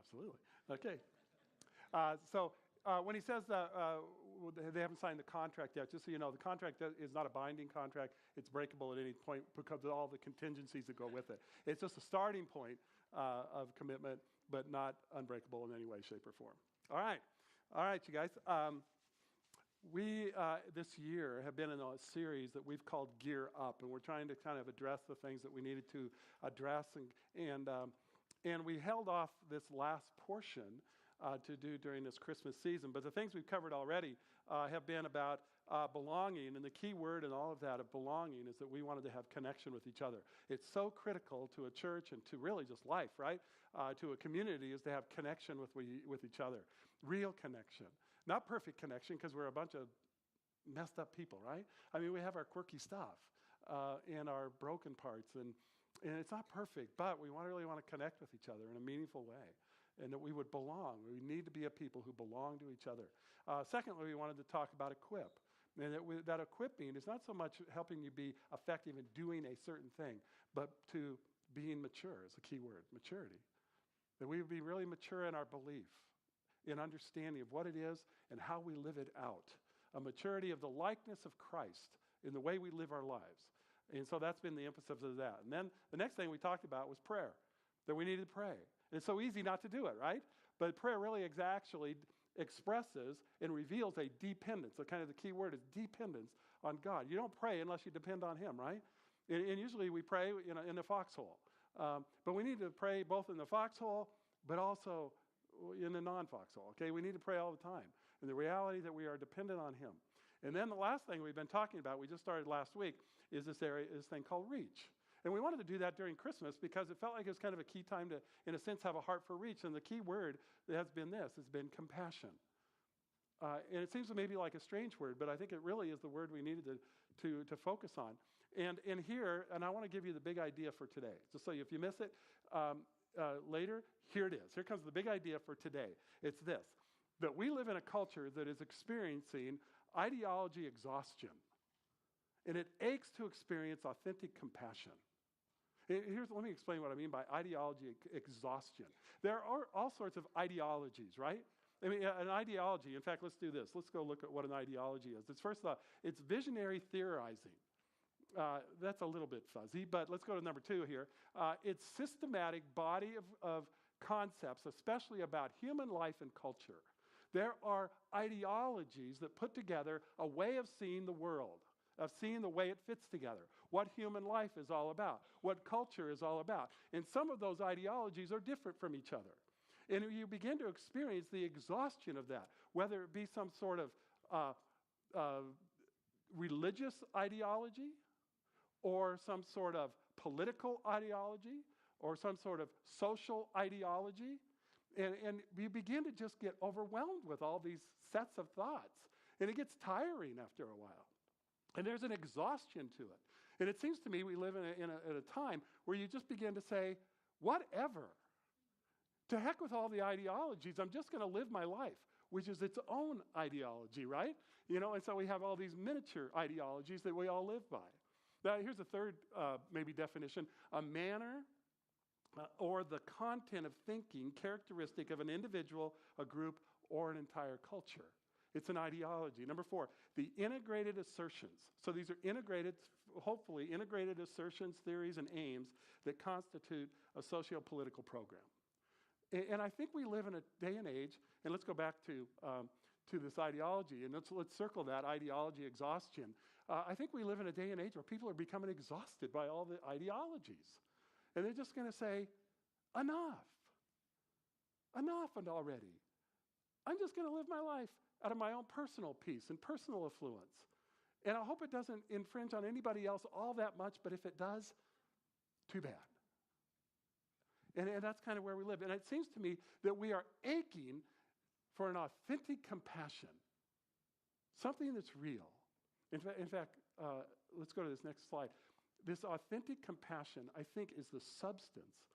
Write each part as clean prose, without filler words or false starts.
Absolutely. Okay. When he says that they haven't signed the contract yet, just so you know, the contract is not a binding contract. It's breakable at any point because of all the contingencies that go with it. It's just a starting point of commitment, but not unbreakable in any way, shape, or form. All right, you guys. We, this year, have been in a series that we've called Gear Up, and we're trying to kind of address the things that we needed to address, and we held off this last portion to do during this Christmas season. But the things we've covered already have been about belonging, and the key word in all of that of belonging is that we wanted to have connection with each other. It's so critical to a church and to really just life, right? To a community is to have connection with each other. Real connection. Not perfect connection because we're a bunch of messed up people, right? I mean, we have our quirky stuff and our broken parts, and it's not perfect, but we really want to connect with each other in a meaningful way, and that we would belong. We need to be a people who belong to each other. Secondly, we wanted to talk about equip, and that equipping is not so much helping you be effective in doing a certain thing, but to being mature is a key word, maturity. That we would be really mature in our belief, in understanding of what it is and how we live it out. A maturity of the likeness of Christ in the way we live our lives. And so that's been the emphasis of that. And then the next thing we talked about was prayer, that we needed to pray. And it's so easy not to do it, right? But prayer really actually expresses and reveals a dependence. So kind of the key word is dependence on God. You don't pray unless you depend on Him, right? And usually we pray in the foxhole. But we need to pray both in the foxhole, but also in the non-foxhole, okay? We need to pray all the time. And the reality that we are dependent on Him. And then the last thing we've been talking about, we just started last week, is this thing called reach. And we wanted to do that during Christmas because it felt like it was kind of a key time to, in a sense, have a heart for reach. And the key word has been compassion. And it seems maybe like a strange word, but I think it really is the word we needed to focus on. And I want to give you the big idea for today. Just so if you miss it later, here it is. Here comes the big idea for today. It's this, that we live in a culture that is experiencing ideology exhaustion. And it aches to experience authentic compassion. Let me explain what I mean by ideology exhaustion. There are all sorts of ideologies, right? I mean, an ideology, in fact, let's do this. Let's go look at what an ideology is. First of all, it's visionary theorizing. That's a little bit fuzzy, but let's go to number 2 here. It's systematic body of concepts, especially about human life and culture. There are ideologies that put together a way of seeing the world, of seeing the way it fits together, what human life is all about, what culture is all about. And some of those ideologies are different from each other. And you begin to experience the exhaustion of that, whether it be some sort of religious ideology, or some sort of political ideology, or some sort of social ideology. And you begin to just get overwhelmed with all these sets of thoughts. And it gets tiring after a while. And there's an exhaustion to it. And it seems to me we live in a time where you just begin to say, whatever. To heck with all the ideologies. I'm just going to live my life, which is its own ideology, right? And so we have all these miniature ideologies that we all live by. Now, here's a third maybe definition. A manner or the content of thinking characteristic of an individual, a group, or an entire culture. It's an ideology. Number 4, the integrated assertions. So these are hopefully integrated assertions, theories, and aims that constitute a socio-political program. And I think we live in a day and age, and let's go back to this ideology, and let's circle that ideology exhaustion. I think we live in a day and age where people are becoming exhausted by all the ideologies. And they're just going to say, enough and already. I'm just going to live my life out of my own personal peace and personal affluence. And I hope it doesn't infringe on anybody else all that much, but if it does, too bad. And that's kind of where we live. And it seems to me that we are aching for an authentic compassion, something that's real. In fact, let's go to this next slide. This authentic compassion, I think, is the substance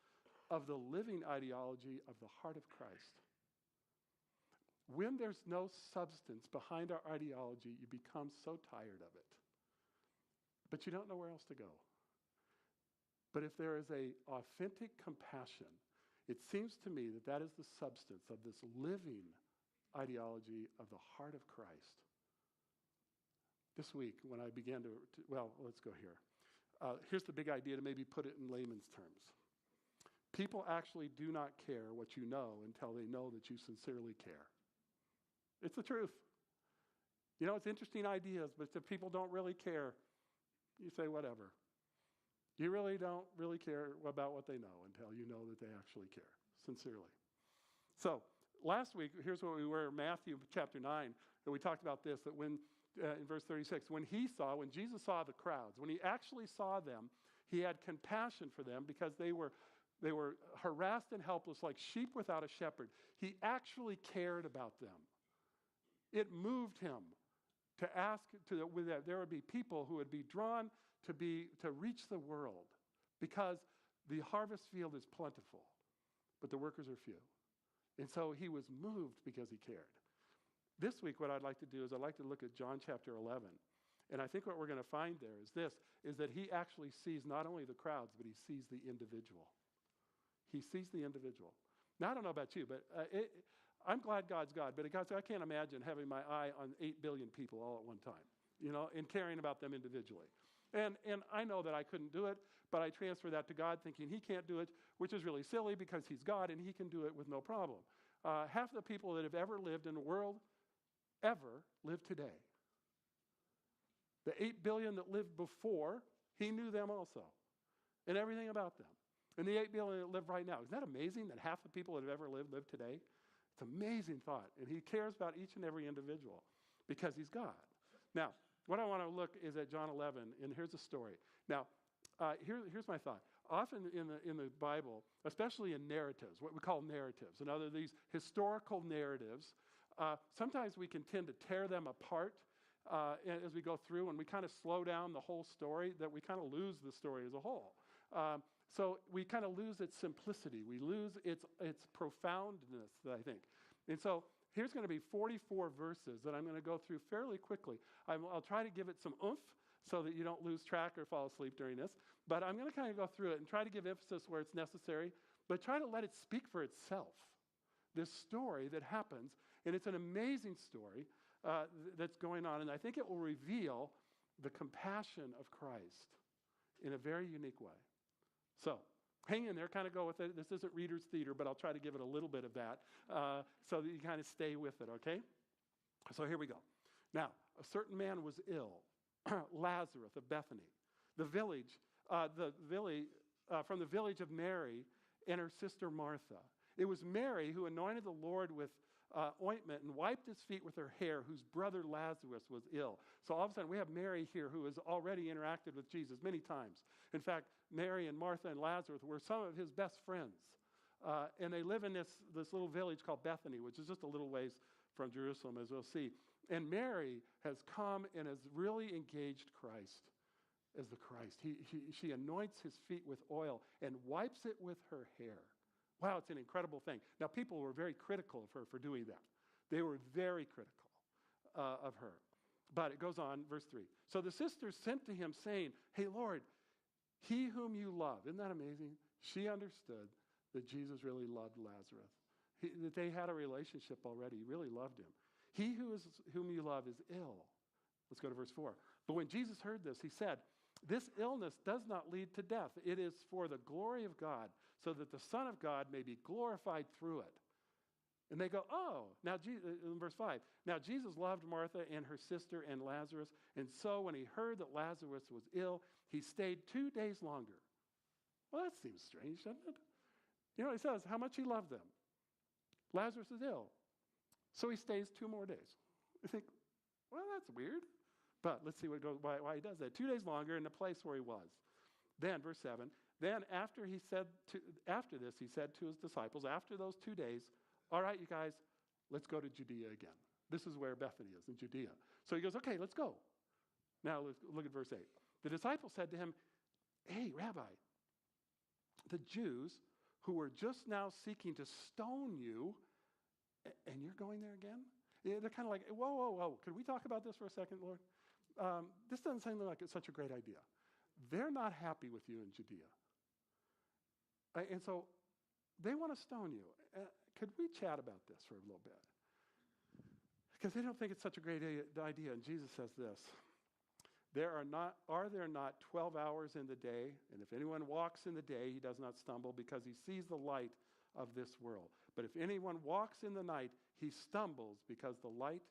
of the living ideology of the heart of Christ. When there's no substance behind our ideology, you become so tired of it. But you don't know where else to go. But if there is an authentic compassion, It seems to me that that is the substance of this living ideology of the heart of Christ. This week, when I began let's go here. Here's the big idea to maybe put it in layman's terms. People actually do not care what you know until they know that you sincerely care. It's the truth. You know, it's interesting ideas, but if people don't really care, you say whatever. You really don't really care about what they know until you know that they actually care, sincerely. So, last week, here's what we were, Matthew chapter 9, and we talked about this, that when, in verse 36, when Jesus saw the crowds, when he actually saw them, he had compassion for them because they were harassed and helpless like sheep without a shepherd. He actually cared about them. It moved him to ask that there would be people who would be drawn to reach the world, because the harvest field is plentiful, but the workers are few. And so he was moved because he cared. This week, what I'd like to do is I'd like to look at John chapter 11. And I think what we're going to find there is that he actually sees not only the crowds, but he sees the individual. He sees the individual. Now, I don't know about you, but I'm glad God's God, but I can't imagine having my eye on 8 billion people all at one time, and caring about them individually. And I know that I couldn't do it, but I transfer that to God thinking he can't do it, which is really silly because he's God and he can do it with no problem. Half the people that have ever lived in the world ever live today. The 8 billion that lived before, he knew them also and everything about them. And the 8 billion that live right now. Isn't that amazing that half the people that have ever lived live today? It's an amazing thought. And he cares about each and every individual because he's God. Now, what I want to look is at John 11, and here's a story. Now, here's my thought. Often in the Bible, especially in narratives, what we call narratives, and other these historical narratives, sometimes we can tend to tear them apart as we go through, and we kind of slow down the whole story, that we kind of lose the story as a whole. So we kind of lose its simplicity. We lose its profoundness, I think. And so here's going to be 44 verses that I'm going to go through fairly quickly. I'll try to give it some oomph so that you don't lose track or fall asleep during this. But I'm going to kind of go through it and try to give emphasis where it's necessary, but try to let it speak for itself. This story that happens, and it's an amazing story that's going on, and I think it will reveal the compassion of Christ in a very unique way. So, hang in there, kind of go with it. This isn't Reader's Theater, but I'll try to give it a little bit of that so that you kind of stay with it, okay? So here we go. Now, a certain man was ill, Lazarus of Bethany, from the village of Mary and her sister Martha. It was Mary who anointed the Lord with ointment and wiped his feet with her hair, whose brother Lazarus was ill. So all of a sudden, we have Mary here who has already interacted with Jesus many times. In fact, Mary and Martha and Lazarus were some of his best friends. And they live in this little village called Bethany, which is just a little ways from Jerusalem, as we'll see. And Mary has come and has really engaged Christ as the Christ. She anoints his feet with oil and wipes it with her hair. Wow, it's an incredible thing. Now, people were very critical of her for doing that. They were very critical of her. But it goes on, verse 3. So the sisters sent to him saying, "Hey, Lord, he whom you love." Isn't that amazing? She understood that Jesus really loved Lazarus. That they had a relationship already. He really loved him. He whom you love is ill. Let's go to verse 4. But when Jesus heard this, he said, "This illness does not lead to death. It is for the glory of God, so that the Son of God may be glorified through it." And they go, "Oh." Now, in verse 5, now Jesus loved Martha and her sister and Lazarus, and so when he heard that Lazarus was ill, he stayed 2 days longer. Well, that seems strange, doesn't it? You know, he says how much he loved them. Lazarus is ill. So he stays 2 more days. You think, well, that's weird. But let's see why he does that. 2 days longer in the place where he was. Then, verse 7, then after this, he said to his disciples, after those 2 days, "All right, you guys, let's go to Judea again." This is where Bethany is, in Judea. So he goes, "Okay, let's go." Now, look at verse 8. The disciples said to him, "Hey, Rabbi, the Jews who were just now seeking to stone you, and you're going there again?" Yeah, they're kind of like, whoa. Could we talk about this for a second, Lord? This doesn't seem like it's such a great idea. They're not happy with you in Judea. And so they want to stone you. Could we chat about this for a little bit? Because they don't think it's such a great idea. And Jesus says this, are there not 12 hours in the day? And if anyone walks in the day, he does not stumble because he sees the light of this world. But if anyone walks in the night, he stumbles because the light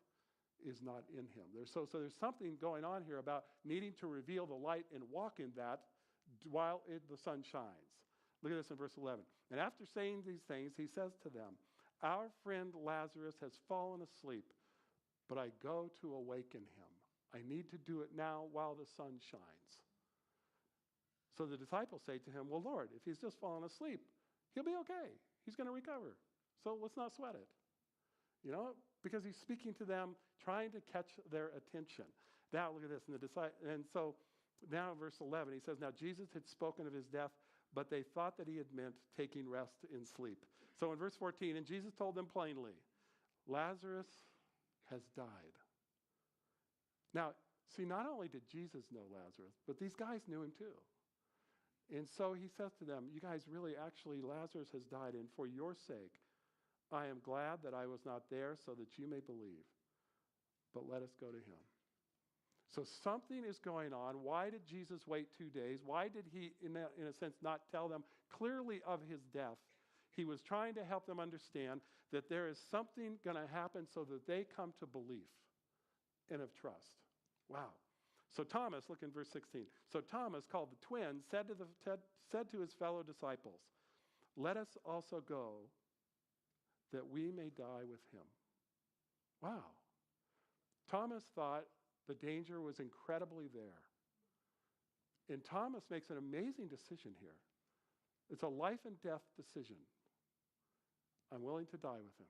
is not in him. So there's something going on here about needing to reveal the light and walk in that while the sun shines. Look at this in verse 11. And after saying these things, he says to them, our friend Lazarus has fallen asleep, but I go to awaken him. I need to do it now while the sun shines. So the disciples say to him, well, Lord, if he's just fallen asleep, he'll be okay. He's going to recover. So let's not sweat it. Because he's speaking to them, trying to catch their attention. Now, look at this. And so now in verse 11, he says, now Jesus had spoken of his death, but they thought that he had meant taking rest in sleep. So in verse 14, and Jesus told them plainly, Lazarus has died. Now, see, not only did Jesus know Lazarus, but these guys knew him too. And so he says to them, you guys really, actually, Lazarus has died, and for your sake, I am glad that I was not there so that you may believe. But let us go to him. So something is going on. Why did Jesus wait 2 days? Why did he, in a sense, not tell them clearly of his death? He was trying to help them understand that there is something going to happen so that they come to belief and of trust. Wow. So Thomas, look in verse 16. So Thomas, called the twin, said to his fellow disciples, let us also go that we may die with him. Wow. Thomas thought the danger was incredibly there. And Thomas makes an amazing decision here. It's a life and death decision. I'm willing to die with him.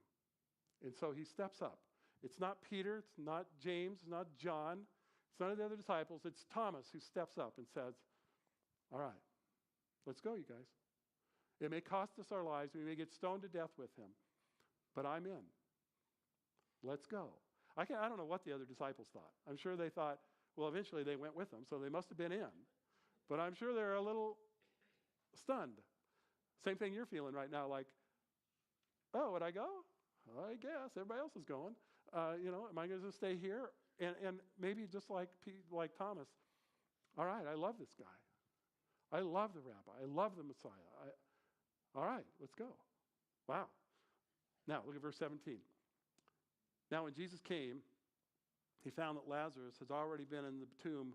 And so he steps up. It's not Peter, it's not James, it's not John, it's none of the other disciples. It's Thomas who steps up and says, all right, let's go, you guys. It may cost us our lives. We may get stoned to death with him. But I'm in. Let's go. I don't know what the other disciples thought. I'm sure they thought, well, eventually they went with him, so they must have been in. But I'm sure they're a little stunned. Same thing you're feeling right now, like, oh, would I go? I guess. Everybody else is going. Am I going to stay here? And maybe just like Thomas, all right, I love this guy. I love the rabbi. I love the Messiah. All right, let's go. Wow. Now, look at verse 17. Now, when Jesus came, he found that Lazarus has already been in the tomb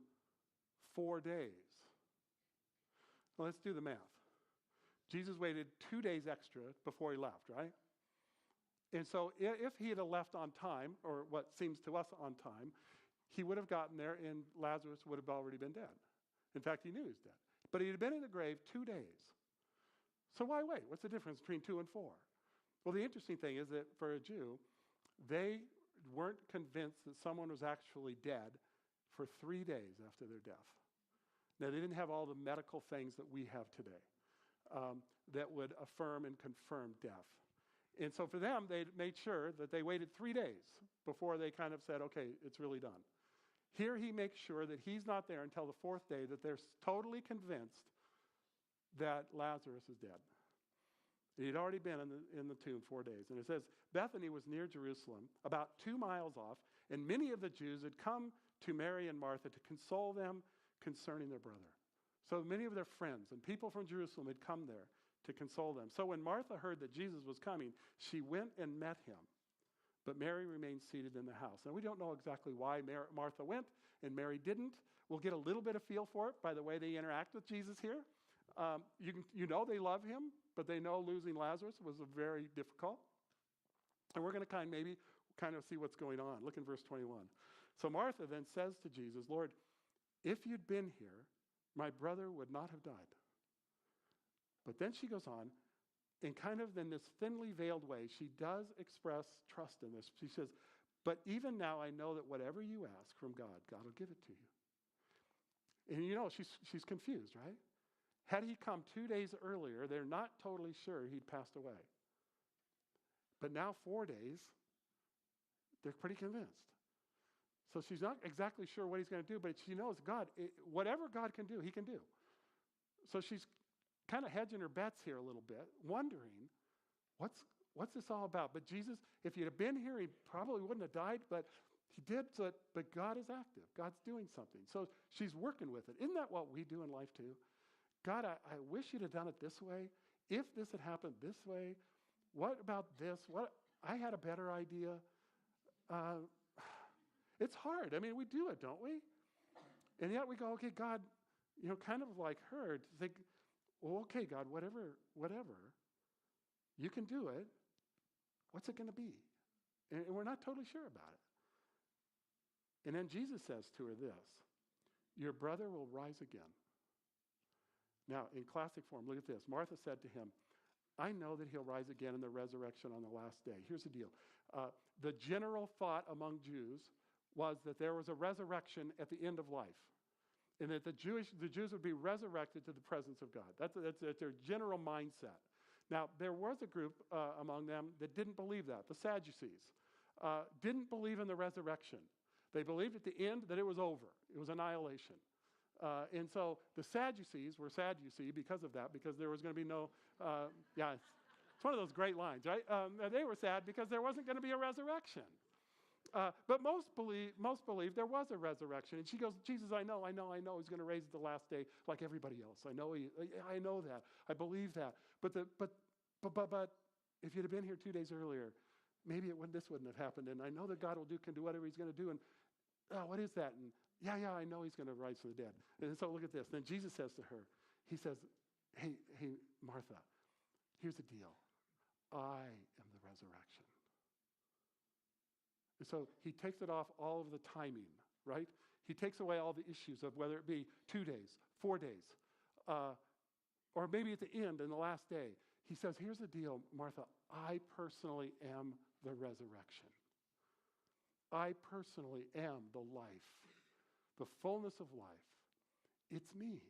4 days. Well, let's do the math. Jesus waited 2 days extra before he left, right? And so if he had left on time, or what seems to us on time, he would have gotten there and Lazarus would have already been dead. In fact, he knew he was dead. But he had been in the grave 2 days. So why wait? What's the difference between 2 and 4? Well, the interesting thing is that for a Jew, they weren't convinced that someone was actually dead for 3 days after their death. Now, they didn't have all the medical things that we have today that would affirm and confirm death. And so for them, they made sure that they waited 3 days before they kind of said, okay, it's really done. Here he makes sure that he's not there until the 4th day, that they're totally convinced that Lazarus is dead. He'd already been in the tomb 4 days. And it says, Bethany was near Jerusalem, about 2 miles off, and many of the Jews had come to Mary and Martha to console them concerning their brother. So many of their friends and people from Jerusalem had come there to console them. So when Martha heard that Jesus was coming, she went and met him. But Mary remained seated in the house. Now, we don't know exactly why Martha went and Mary didn't. We'll get a little bit of feel for it by the way they interact with Jesus here. They love him, but they know losing Lazarus was very difficult. And we're going to kind of see what's going on. Look in verse 21. So Martha then says to Jesus, Lord, if you'd been here, my brother would not have died. But then she goes on, and kind of in this thinly veiled way, she does express trust in this. She says, but even now I know that whatever you ask from God, God will give it to you. And she's confused, right? Had he come 2 days earlier, they're not totally sure he'd passed away. But now 4 days, they're pretty convinced. So she's not exactly sure what he's going to do, but she knows God, whatever God can do, he can do. So she's kind of hedging her bets here a little bit, wondering, what's this all about? But Jesus, if he'd have been here, he probably wouldn't have died, but he did. But God is active. God's doing something. So she's working with it. Isn't that what we do in life too? God, I wish you'd have done it this way. If this had happened this way, what about this? I had a better idea. It's hard. I mean, we do it, don't we? And yet we go, okay, God, kind of like her, to think, well, okay, God, whatever, you can do it. What's it going to be? And we're not totally sure about it. And then Jesus says to her this, your brother will rise again. Now, in classic form, look at this. Martha said to him, I know that he'll rise again in the resurrection on the last day. Here's the deal. The general thought among Jews was that there was a resurrection at the end of life, and that the Jews would be resurrected to the presence of God. That's their general mindset. Now, there was a group among them that didn't believe that. The Sadducees didn't believe in the resurrection. They believed at the end that it was over. It was annihilation. And so the Sadducees were sad, you see, because of that, because there was going to be no, it's one of those great lines, right? They were sad because there wasn't going to be a resurrection. But most believe there was a resurrection. And she goes, Jesus, I know he's going to raise at the last day like everybody else. I know that. I believe that. But if you'd have been here 2 days earlier, maybe this wouldn't have happened. And I know that God can do whatever he's going to do. And what is that? And yeah, I know he's going to rise from the dead. And so look at this. Then Jesus says to her, he says, hey, Martha, here's the deal. I am the resurrection. And so he takes it off all of the timing, right? He takes away all the issues of whether it be 2 days, 4 days, or maybe at the end, in the last day. He says, here's the deal, Martha. I personally am the resurrection. I personally am the life, the fullness of life. It's me.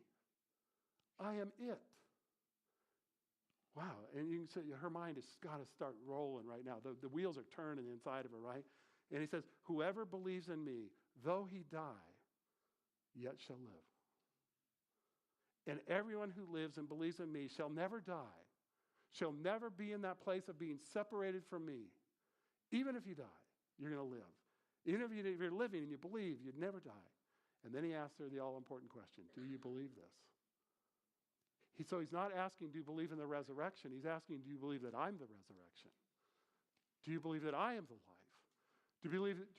I am it. Wow. And you can see her mind has got to start rolling right now. The wheels are turning inside of her, right? And he says, whoever believes in me, though he die, yet shall live. And everyone who lives and believes in me shall never die, shall never be in that place of being separated from me. Even if you die, you're going to live. Even if you're living and you believe, you'd never die. And then he asks her the all-important question, do you believe this? So he's not asking, do you believe in the resurrection? He's asking, do you believe that I'm the resurrection? Do you believe that I am the life? Do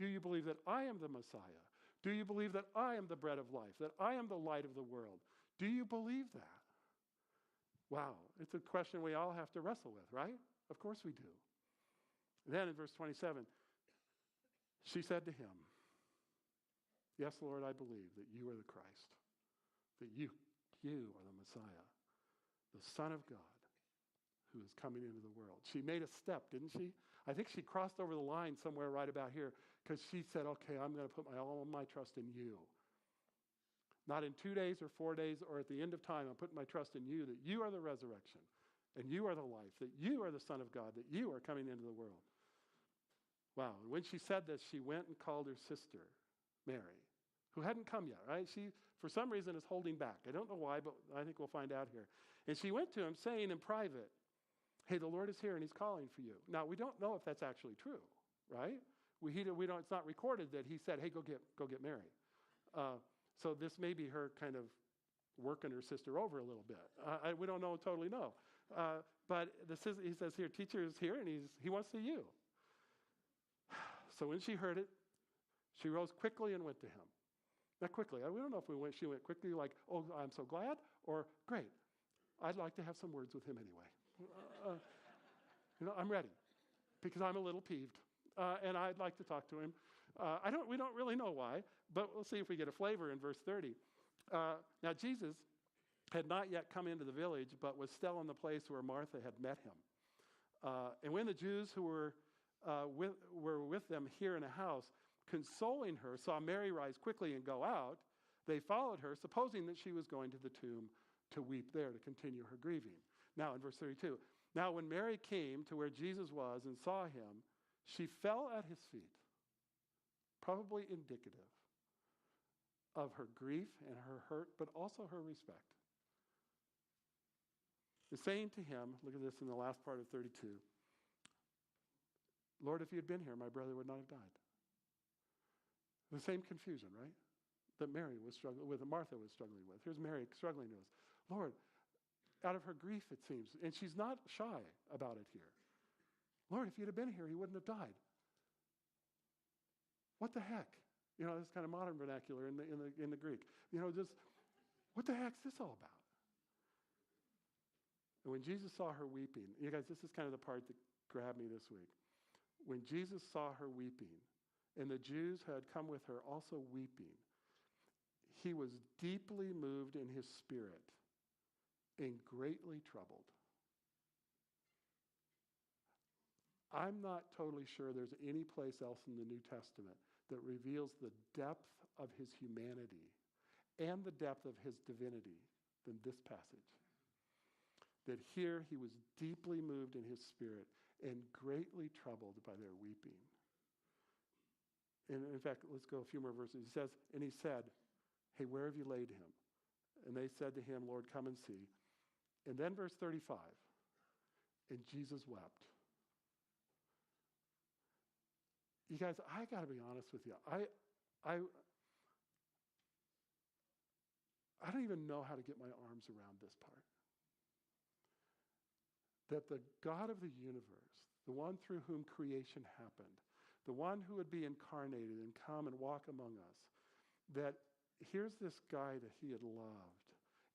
you believe that I am the Messiah? Do you believe that I am the bread of life, that I am the light of the world? Do you believe that? Wow, it's a question we all have to wrestle with, right? Of course we do. Then in verse 27, she said to him, yes, Lord, I believe that you are the Christ, that you are the Messiah, the Son of God, who is coming into the world. She made a step, didn't she? I think she crossed over the line somewhere right about here, because she said, okay, I'm going to put all of my trust in you. Not in 2 days or 4 days or at the end of time, I'm putting my trust in you, that you are the resurrection, and you are the life, that you are the Son of God, that you are coming into the world. Wow. And when she said this, she went and called her sister, Mary, who hadn't come yet, right? She, for some reason, is holding back. I don't know why, but I think we'll find out here. And she went to him saying in private, hey, the Lord is here and he's calling for you. Now, we don't know if that's actually true, right? It's not recorded that he said, hey, go get Mary. So this may be her kind of working her sister over a little bit. We don't totally know. But he says here, teacher is here and he wants to see you. So when she heard it, she rose quickly and went to him. Not quickly. We don't know if she went quickly like, oh, I'm so glad, or great. I'd like to have some words with him anyway. I'm ready because I'm a little peeved, and I'd like to talk to him. We don't really know why, but we'll see if we get a flavor in verse 30. Now, Jesus had not yet come into the village, but was still in the place where Martha had met him. And when the Jews who were with them here in a house, consoling her, saw Mary rise quickly and go out, they followed her, supposing that she was going to the tomb to weep there, to continue her grieving. Now, in verse 32, now when Mary came to where Jesus was and saw him, she fell at his feet, probably indicative of her grief and her hurt, but also her respect. and saying to him, look at this in the last part of 32, Lord, if you had been here, my brother would not have died. The same confusion, right? That Mary was struggling with, that Martha was struggling with. Here's Mary struggling with. Lord, out of her grief, it seems, and she's not shy about it here. Lord, if you'd have been here, he wouldn't have died. What the heck? You know, this kind of modern vernacular in the Greek. You know, just what the heck's this all about? And when Jesus saw her weeping, you guys, this is kind of the part that grabbed me this week. When Jesus saw her weeping, and the Jews who had come with her also weeping, he was deeply moved in his spirit and greatly troubled. I'm not totally sure there's any place else in the New Testament that reveals the depth of his humanity and the depth of his divinity than this passage. That here he was deeply moved in his spirit and greatly troubled by their weeping. And in fact, let's go a few more verses. He says, and he said, hey, where have you laid him? And they said to him, Lord, come and see. And then verse 35, and Jesus wept. You guys, I got to be honest with you. I don't even know how to get my arms around this part. That the God of the universe, the one through whom creation happened, the one who would be incarnated and come and walk among us, that here's this guy that he had loved,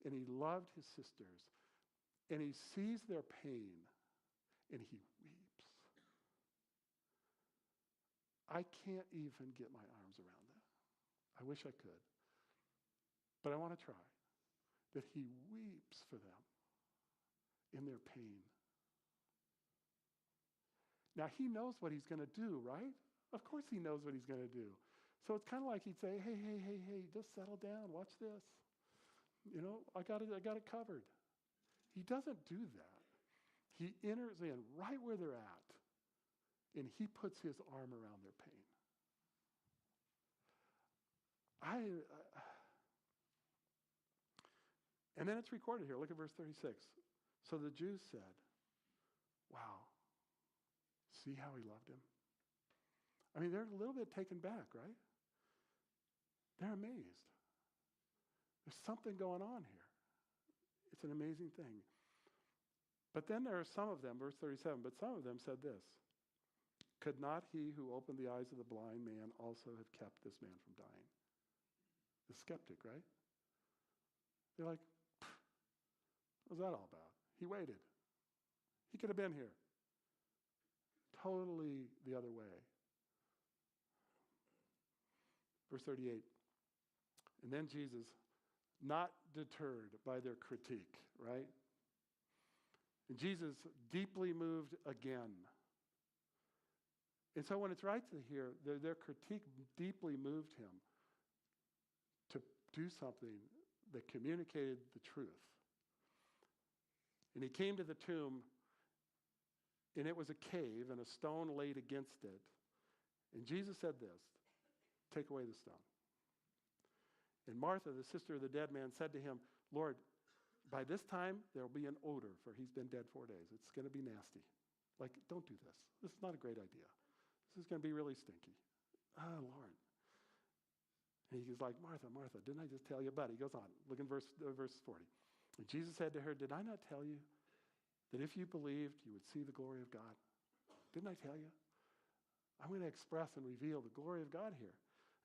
and he loved his sisters, and he sees their pain, and he weeps. I can't even get my arms around that. I wish I could. But I want to try. That he weeps for them in their pain. Now, he knows what he's going to do, right? Of course he knows what he's going to do. So it's kind of like he'd say, hey, just settle down. Watch this. You know, I got it covered. He doesn't do that. He enters in right where they're at, and he puts his arm around their pain. And then it's recorded here. Look at verse 36. So the Jews said, wow, see how he loved him? I mean, they're a little bit taken back, right? They're amazed. There's something going on here. It's an amazing thing. But then there are some of them, verse 37, but some of them said this, could not he who opened the eyes of the blind man also have kept this man from dying? The skeptic, right? They're like, what was that all about? He waited. He could have been here. Totally the other way. Verse 38. And then Jesus, not deterred by their critique, right? And Jesus deeply moved again. And so when it's right to hear, their critique deeply moved him to do something that communicated the truth. And he came to the tomb, and it was a cave, and a stone laid against it. And Jesus said this, take away the stone. And Martha, the sister of the dead man, said to him, Lord, by this time there will be an odor, for he's been dead 4 days. It's going to be nasty. Like, don't do this. This is not a great idea. This is going to be really stinky. Oh, Lord. And he's like, Martha, Martha, didn't I just tell you? But he goes on. Look in verse 40. And Jesus said to her, did I not tell you that if you believed, you would see the glory of God? Didn't I tell you? I'm going to express and reveal the glory of God here.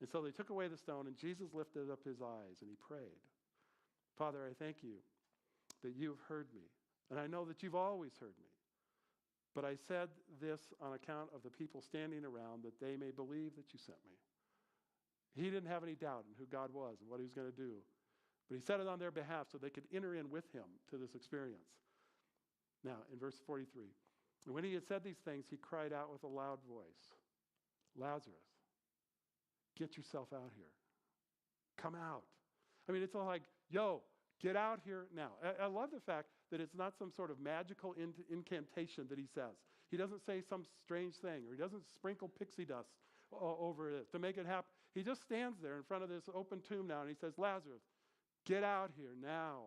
And so they took away the stone, and Jesus lifted up his eyes, and he prayed. Father, I thank you that you've heard me, and I know that you've always heard me. But I said this on account of the people standing around, that they may believe that you sent me. He didn't have any doubt in who God was and what he was going to do. But he said it on their behalf so they could enter in with him to this experience. Now, in verse 43, and when he had said these things, he cried out with a loud voice, Lazarus, get yourself out here. Come out. I mean, it's all like, yo, get out here now. I love the fact that it's not some sort of magical incantation that he says. He doesn't say some strange thing, or he doesn't sprinkle pixie dust over it to make it happen. He just stands there in front of this open tomb now, and he says, Lazarus, get out here now.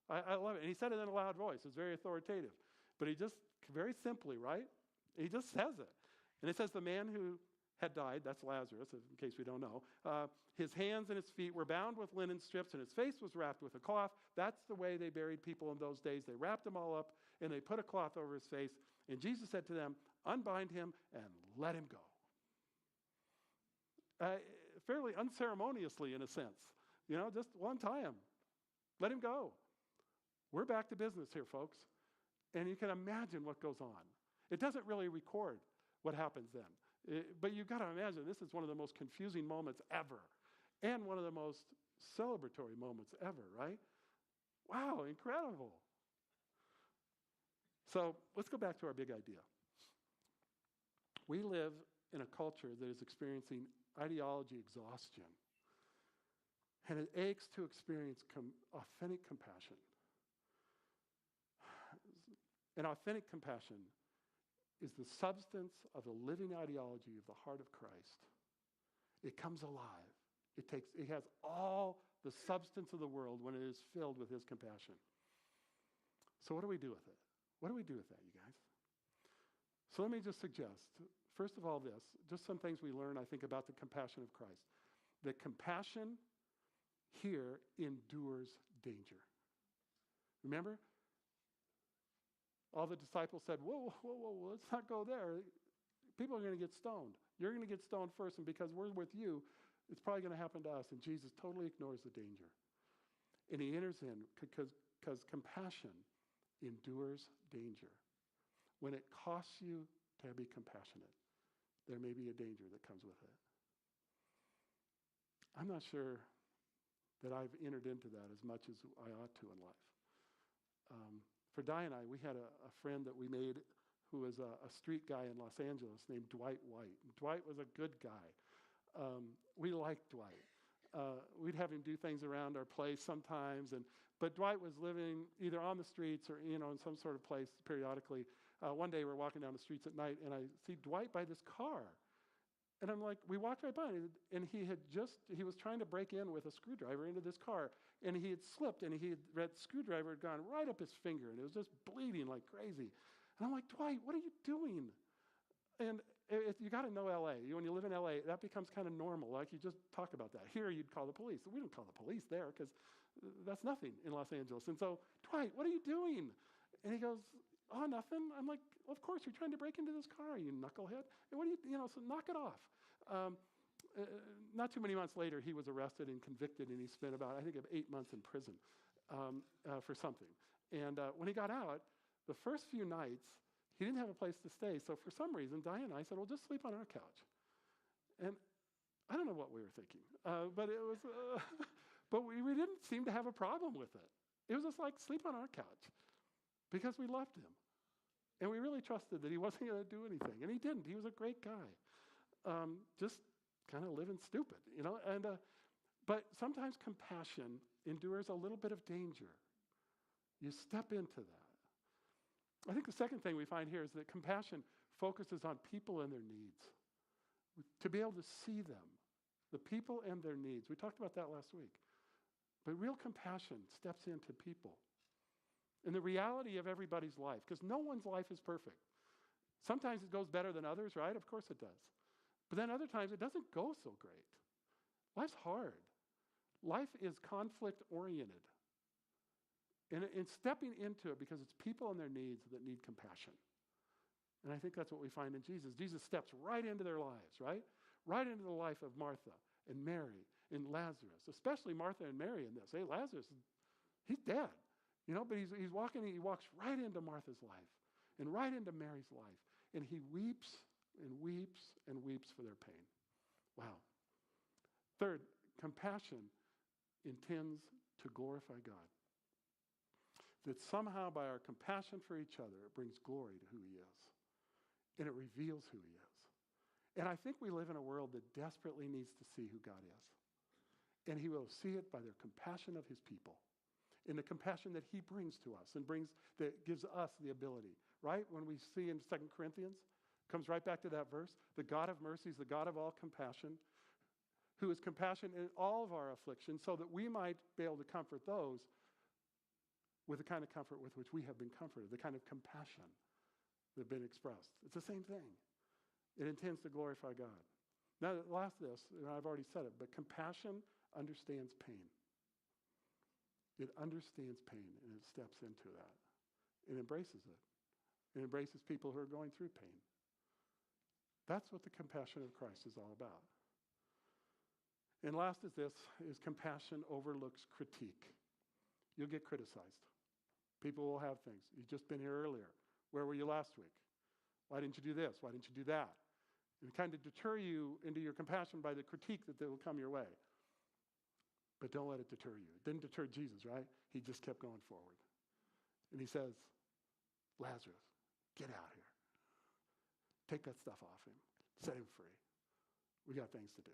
I love it. And he said it in a loud voice. It's very authoritative. But he just, very simply, right? He just says it. And it says the man who had died, that's Lazarus, in case we don't know, his hands and his feet were bound with linen strips, and his face was wrapped with a cloth. That's the way they buried people in those days. They wrapped him all up, and they put a cloth over his face. And Jesus said to them, unbind him and let him go. Fairly unceremoniously, in a sense. Just untie him. Let him go. We're back to business here, folks. And you can imagine what goes on. It doesn't really record what happens then. But you've got to imagine this is one of the most confusing moments ever. And one of the most celebratory moments ever, right? Wow, incredible. So let's go back to our big idea. We live in a culture that is experiencing ideology exhaustion. And it aches to experience authentic compassion. And authentic compassion is the substance of the living ideology of the heart of Christ. It comes alive. It has all the substance of the world when it is filled with his compassion. So what do we do with it? What do we do with that, you guys? So let me just suggest, first of all, just some things we learn, I think, about the compassion of Christ. That compassion here endures danger. Remember? All the disciples said, whoa, let's not go there. People are going to get stoned. You're going to get stoned first, and because we're with you, it's probably going to happen to us. And Jesus totally ignores the danger. And he enters in because compassion endures danger. When it costs you to be compassionate, there may be a danger that comes with it. I'm not sure that I've entered into that as much as I ought to in life. For Di and I, we had a friend that we made who was a street guy in Los Angeles named Dwight White. And Dwight was a good guy. We liked Dwight. We'd have him do things around our place sometimes, but Dwight was living either on the streets or in some sort of place periodically. One day we're walking down the streets at night, and I see Dwight by this car. And I'm like, we walked right by, and he was trying to break in with a screwdriver into this car, and he had slipped, and that screwdriver had gone right up his finger, and it was just bleeding like crazy. And I'm like, Dwight, what are you doing? And you got to know L.A. When you live in L.A., that becomes kind of normal. Like, you just talk about that. Here, you'd call the police. We don't call the police there because that's nothing in Los Angeles. And so, Dwight, what are you doing? And he goes, oh, nothing. I'm like, well, of course, you're trying to break into this car, you knucklehead. And what do so knock it off. Not too many months later, he was arrested and convicted, and he spent about, I think, 8 months in prison for something. And when he got out, the first few nights, he didn't have a place to stay. So for some reason, Diane and I said, well, just sleep on our couch. And I don't know what we were thinking, but it was, but we didn't seem to have a problem with it. It was just like, sleep on our couch, because we loved him. And we really trusted that he wasn't going to do anything. And he didn't. He was a great guy. Just kind of living stupid, And but sometimes compassion endures a little bit of danger. You step into that. I think the second thing we find here is that compassion focuses on people and their needs. To be able to see them, the people and their needs. We talked about that last week. But real compassion steps into people and the reality of everybody's life, because no one's life is perfect. Sometimes it goes better than others, right? Of course it does. But then other times it doesn't go so great. Life's hard. Life is conflict-oriented. And stepping into it, because it's people and their needs that need compassion. And I think that's what we find in Jesus. Jesus steps right into their lives, right? Right into the life of Martha and Mary and Lazarus, especially Martha and Mary in this. Hey, Lazarus, he's dead, but he walks right into Martha's life and right into Mary's life. And he weeps and weeps and weeps for their pain. Wow. Third, compassion intends to glorify God. That somehow by our compassion for each other, it brings glory to who he is. And it reveals who he is. And I think we live in a world that desperately needs to see who God is. And he will see it by the compassion of his people. In the compassion that he brings to us and that gives us the ability. Right? When we see in 2 Corinthians, comes right back to that verse. The God of mercy is the God of all compassion, who is compassionate in all of our afflictions, so that we might be able to comfort those with the kind of comfort with which we have been comforted, the kind of compassion that has been expressed. It's the same thing. It intends to glorify God. Now, last this, and I've already said it, but compassion understands pain. It understands pain, and it steps into that. It embraces it. It embraces people who are going through pain. That's what the compassion of Christ is all about. And last is this, is compassion overlooks critique. You'll get criticized. People will have things. You've just been here earlier. Where were you last week? Why didn't you do this? Why didn't you do that? And kind of deter you into your compassion by the critique that will come your way. But don't let it deter you. It didn't deter Jesus, right? He just kept going forward. And he says, Lazarus, get out here. Take that stuff off him. Set him free. We got things to do.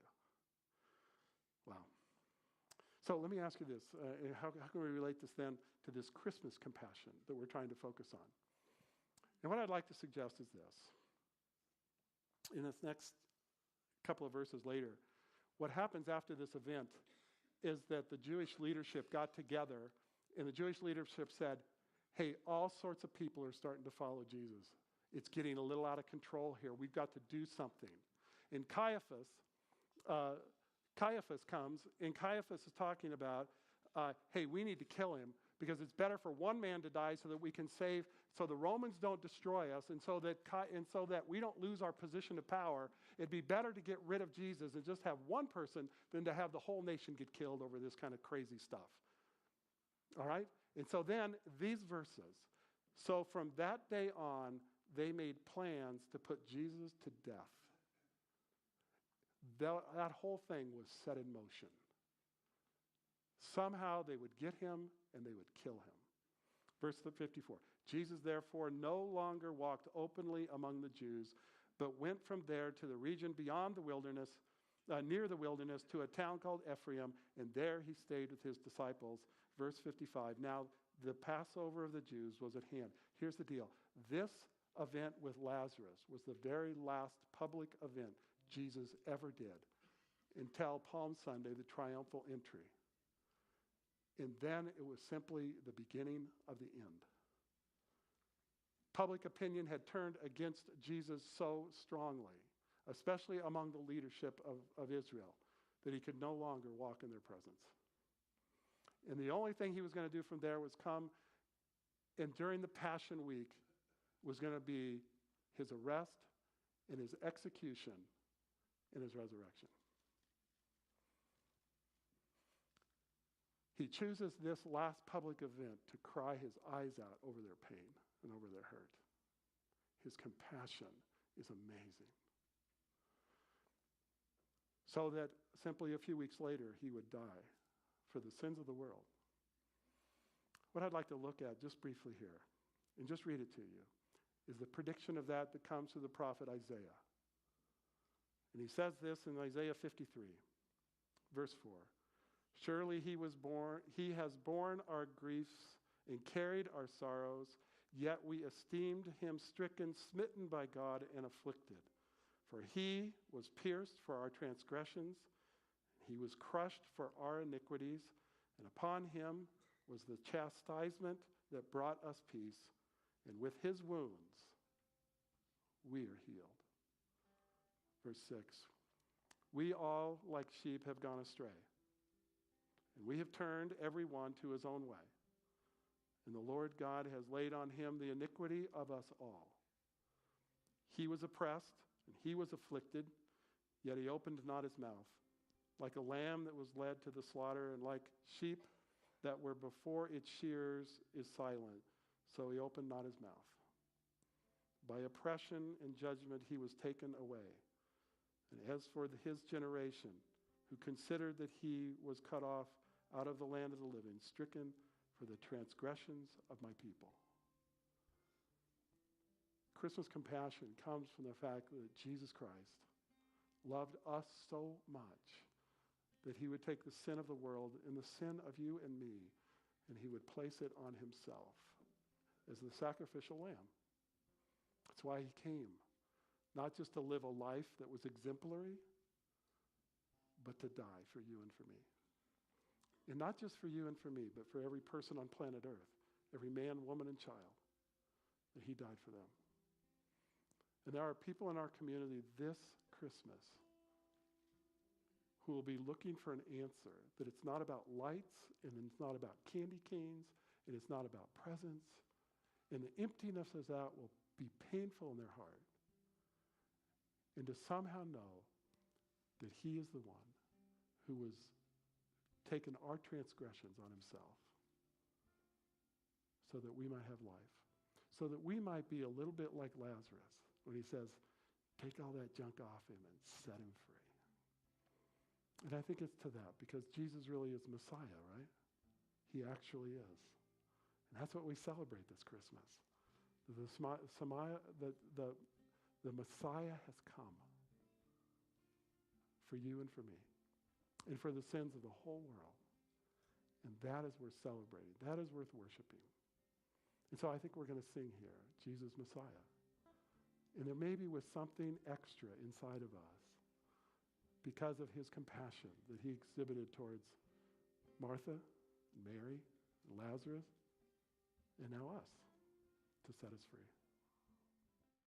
Wow. So let me ask you this. How can we relate this then to this Christmas compassion that we're trying to focus on? And what I'd like to suggest is this. In this next couple of verses later, what happens after this event is that the Jewish leadership got together, and the Jewish leadership said, hey, all sorts of people are starting to follow Jesus. It's getting a little out of control here. We've got to do something. And Caiaphas comes, and Caiaphas is talking about, hey, we need to kill him because it's better for one man to die so that we can save, so the Romans don't destroy us, and so that we don't lose our position of power. It'd be better to get rid of Jesus and just have one person than to have the whole nation get killed over this kind of crazy stuff. All right? And so then these verses, so from that day on, they made plans to put Jesus to death. That whole thing was set in motion. Somehow they would get him and they would kill him. Verse 54, Jesus therefore no longer walked openly among the Jews, but went from there to the region beyond the wilderness, near the wilderness, to a town called Ephraim, and there he stayed with his disciples. Verse 55, now the Passover of the Jews was at hand. Here's the deal. This event with Lazarus was the very last public event Jesus ever did until Palm Sunday, the triumphal entry. And then it was simply the beginning of the end. Public opinion had turned against Jesus so strongly, especially among the leadership of Israel, that he could no longer walk in their presence. And the only thing he was going to do from there was come, and during the Passion Week was going to be his arrest and his execution and his resurrection. He chooses this last public event to cry his eyes out over their pain and over their hurt. His compassion is amazing. So that simply a few weeks later, he would die for the sins of the world. What I'd like to look at just briefly here, and just read it to you, is the prediction of that comes through the prophet Isaiah. And he says this in Isaiah 53, verse 4. Surely he has borne our griefs and carried our sorrows, yet we esteemed him stricken, smitten by God, and afflicted. For he was pierced for our transgressions, he was crushed for our iniquities, and upon him was the chastisement that brought us peace, and with his wounds we are healed. Verse 6, we all like sheep have gone astray, and we have turned every one to his own way. And the Lord God has laid on him the iniquity of us all. He was oppressed, and he was afflicted, yet he opened not his mouth. Like a lamb that was led to the slaughter, and like sheep that were before its shearers is silent, so he opened not his mouth. By oppression and judgment he was taken away. And as for his generation, who considered that he was cut off out of the land of the living, stricken for the transgressions of my people. Christmas compassion comes from the fact that Jesus Christ loved us so much that he would take the sin of the world and the sin of you and me, and he would place it on himself as the sacrificial lamb. That's why he came. Not just to live a life that was exemplary, but to die for you and for me. And not just for you and for me, but for every person on planet Earth. every man, woman, and child, that he died for them. And there are people in our community this Christmas who will be looking for an answer, that it's not about lights, and it's not about candy canes, and it's not about presents, and the emptiness of that will be painful in their heart. And to somehow know that he is the one who was taken our transgressions on himself so that we might have life, so that we might be a little bit like Lazarus when he says, take all that junk off him and set him free. And I think it's to that, because Jesus really is Messiah, right? He actually is. And that's what we celebrate this Christmas. The Messiah has come for you and for me, and for the sins of the whole world. And that is worth celebrating. That is worth worshiping. And so I think we're going to sing here, Jesus Messiah. And there may be with something extra inside of us because of his compassion that he exhibited towards Martha, Mary, Lazarus, and now us, to set us free.